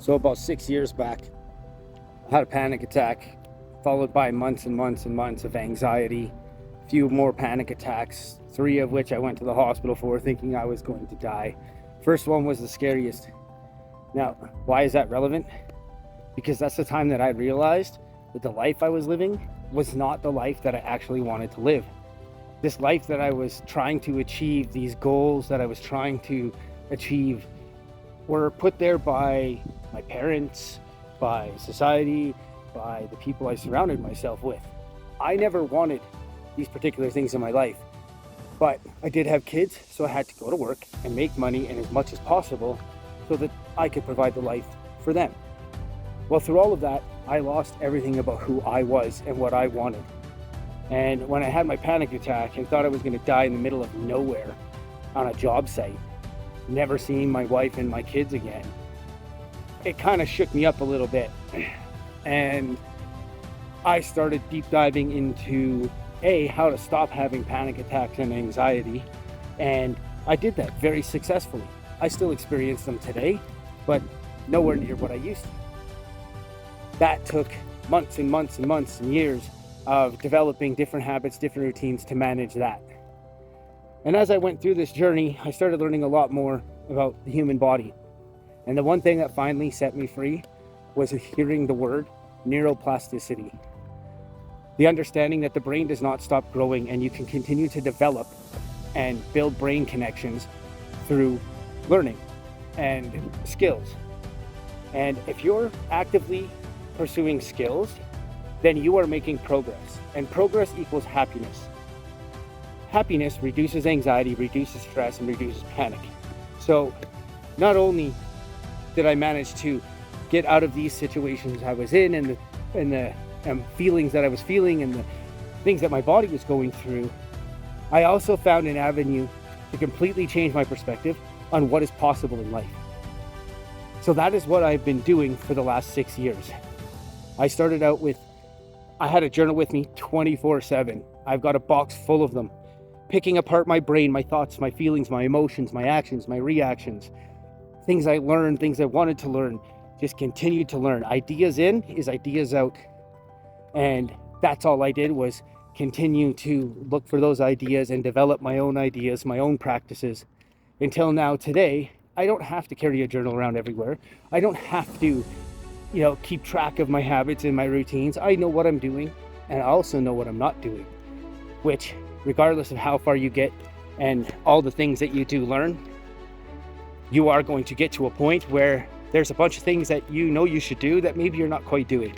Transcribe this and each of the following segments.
So about 6 years back, I had a panic attack, followed by months and months and months of anxiety, a few more panic attacks, 3 of which I went to the hospital for, thinking I was going to die. First one was the scariest. Now, why is that relevant? Because that's the time that I realized that the life I was living was not the life that I actually wanted to live. This life that I was trying to achieve, these goals that I was trying to achieve, were put there by my parents, by society, by the people I surrounded myself with. I never wanted these particular things in my life, but I did have kids, so I had to go to work and make money, and as much as possible, so that I could provide the life for them. Well, through all of that, I lost everything about who I was and what I wanted. And when I had my panic attack and thought I was going to die in the middle of nowhere on a job site, never seeing my wife and my kids again, it kind of shook me up a little bit. And I started deep diving into how to stop having panic attacks and anxiety. And I did that very successfully. I still experience them today, but nowhere near what I used to. That took months and months and months and years of developing different habits, different routines to manage that. And as I went through this journey, I started learning a lot more about the human body. And the one thing that finally set me free was hearing the word neuroplasticity. The understanding that the brain does not stop growing, and you can continue to develop and build brain connections through learning and skills. And if you're actively pursuing skills, then you are making progress. And progress equals happiness. Happiness reduces anxiety, reduces stress, and reduces panic. So not only did I manage to get out of these situations I was in, and the feelings that I was feeling, and the things that my body was going through, I also found an avenue to completely change my perspective on what is possible in life. So that is what I've been doing for the last 6 years. I started out with, I had a journal with me 24/7. I've got a box full of them, picking apart my brain, my thoughts, my feelings, my emotions, my actions, my reactions, things I learned, things I wanted to learn, just continued to learn. Ideas in is ideas out. And that's all I did, was continue to look for those ideas and develop my own ideas, my own practices, until now today. I don't have to carry a journal around everywhere. I don't have to, keep track of my habits and my routines. I know what I'm doing, and I also know what I'm not doing, which, regardless of how far you get and all the things that you do learn, you are going to get to a point where there's a bunch of things that you should do that maybe you're not quite doing.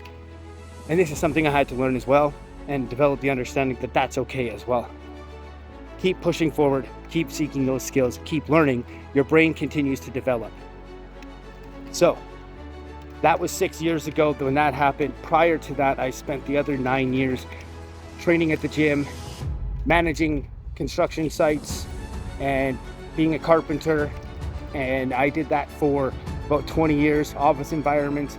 And this is something I had to learn as well, and develop the understanding that that's okay as well. Keep pushing forward, keep seeking those skills, keep learning. Your brain continues to develop. So that was 6 years ago when that happened. Prior to that, I spent the other 9 years training at the gym, managing construction sites, and being a carpenter. And I did that for about 20 years, office environments,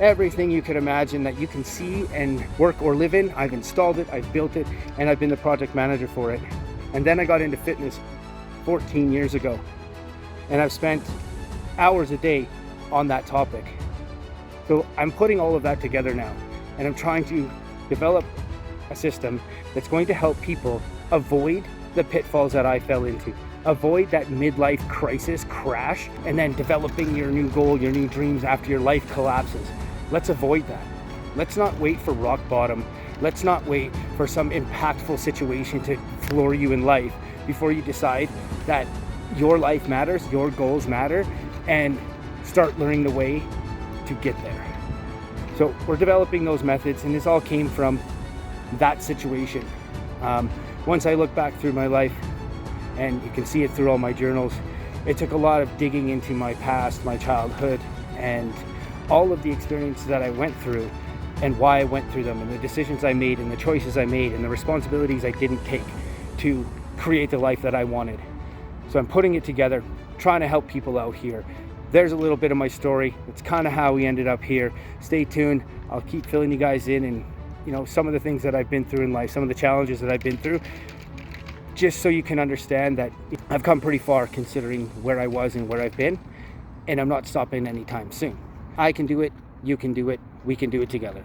everything you could imagine that you can see and work or live in. I've installed it, I've built it, and I've been the project manager for it. And then I got into fitness 14 years ago, and I've spent hours a day on that topic. So I'm putting all of that together now, and I'm trying to develop a system that's going to help people avoid the pitfalls that I fell into, avoid that midlife crisis crash, and then developing your new goal, your new dreams after your life collapses. Let's avoid that. Let's not wait for rock bottom. Let's not wait for some impactful situation to floor you in life before you decide that your life matters, your goals matter, and start learning the way to get there. So we're developing those methods, and this all came from that situation. Once I look back through my life, and you can see it through all my journals, it took a lot of digging into my past, my childhood, and all of the experiences that I went through, and why I went through them, and the decisions I made, and the choices I made, and the responsibilities I didn't take to create the life that I wanted. So I'm putting it together, trying to help people out here. There's a little bit of my story. It's kind of how we ended up here. Stay tuned. I'll keep filling you guys in, and some of the things that I've been through in life, some of the challenges that I've been through, just so you can understand that I've come pretty far considering where I was and where I've been, and I'm not stopping anytime soon. I can do it, you can do it, we can do it together.